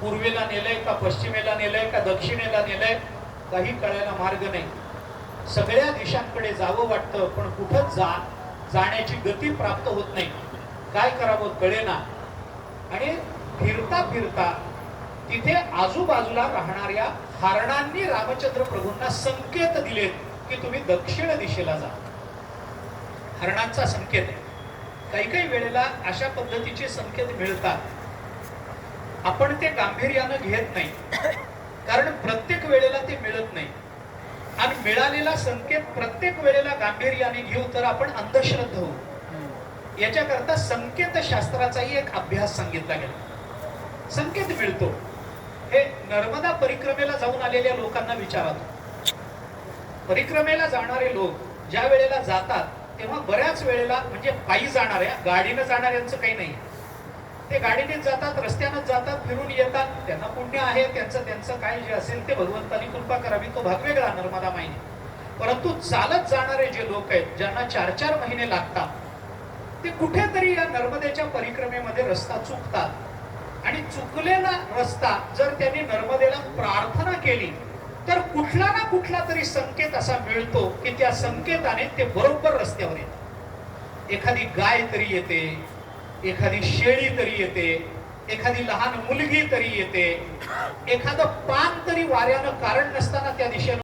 पूर्वेला नेलंय का पश्चिमेला नेलंय का दक्षिणेला नेलंय काही कळायला मार्ग नाही. सगळ्या दिशांकडे जावं वाटतं पण कुठं जाण्याची गती प्राप्त होत नाही. काय करावं कळेना. आणि फिरता फिरता तिथे आजूबाजूला राहणाऱ्या हरणांनी रामचंद्र प्रभूंना संकेत दिलेत की तुम्ही दक्षिण दिशेला जा. हरणांचा संकेत आहे. काही काही वेळेला अशा पद्धतीचे संकेत मिळतात. आपण ते गांभीर्यानं घेत नाही, कारण प्रत्येक वेळेला ते मिळत नाही. आणि मिळालेला संकेत प्रत्येक वेळेला गांभीर्याने घेऊ तर आपण अंधश्रद्धा होऊ. याच्याकरता संकेत शास्त्राचाही एक अभ्यास सांगितला गेला. संकेत मिळतो हे नर्मदा परिक्रमेला जाऊन आलेल्या लोकांना विचारा. परिक्रमेला जाणारे लोक ज्या वेळेला जातात तेव्हा बऱ्याच वेळेला म्हणजे पायी जाणाऱ्या, गाडीनं जाणाऱ्यांचं काही नाही. ते गाडीनेच जातात, रस्त्यानंच जातात, फिरून येतात. त्यांना पुण्य आहे, त्यांचं काय जे असेल ते भगवंतानी कृपा करावी, तो भाग वेगळा नर्मदा माईने. परंतु चालत जाणारे जे लोक आहेत ज्यांना 4-4 महिने लागतात, ते कुठेतरी या नर्मदेच्या परिक्रमेमध्ये रस्ता चुकतात. आणि चुकलेला रस्ता जर त्यांनी नर्मदेला प्रार्थना केली तर कुठला ना कुठला तरी संकेत असा मिळतो की त्या संकेताने ते बरोबर रस्त्यावर येते. एखादी गाय तरी येते, एखादी शेळी तरी येते, एखादी लहान मुलगी तरी येते, एखादं पान तरी वाऱ्यानं कारण नसताना त्या दिशेनं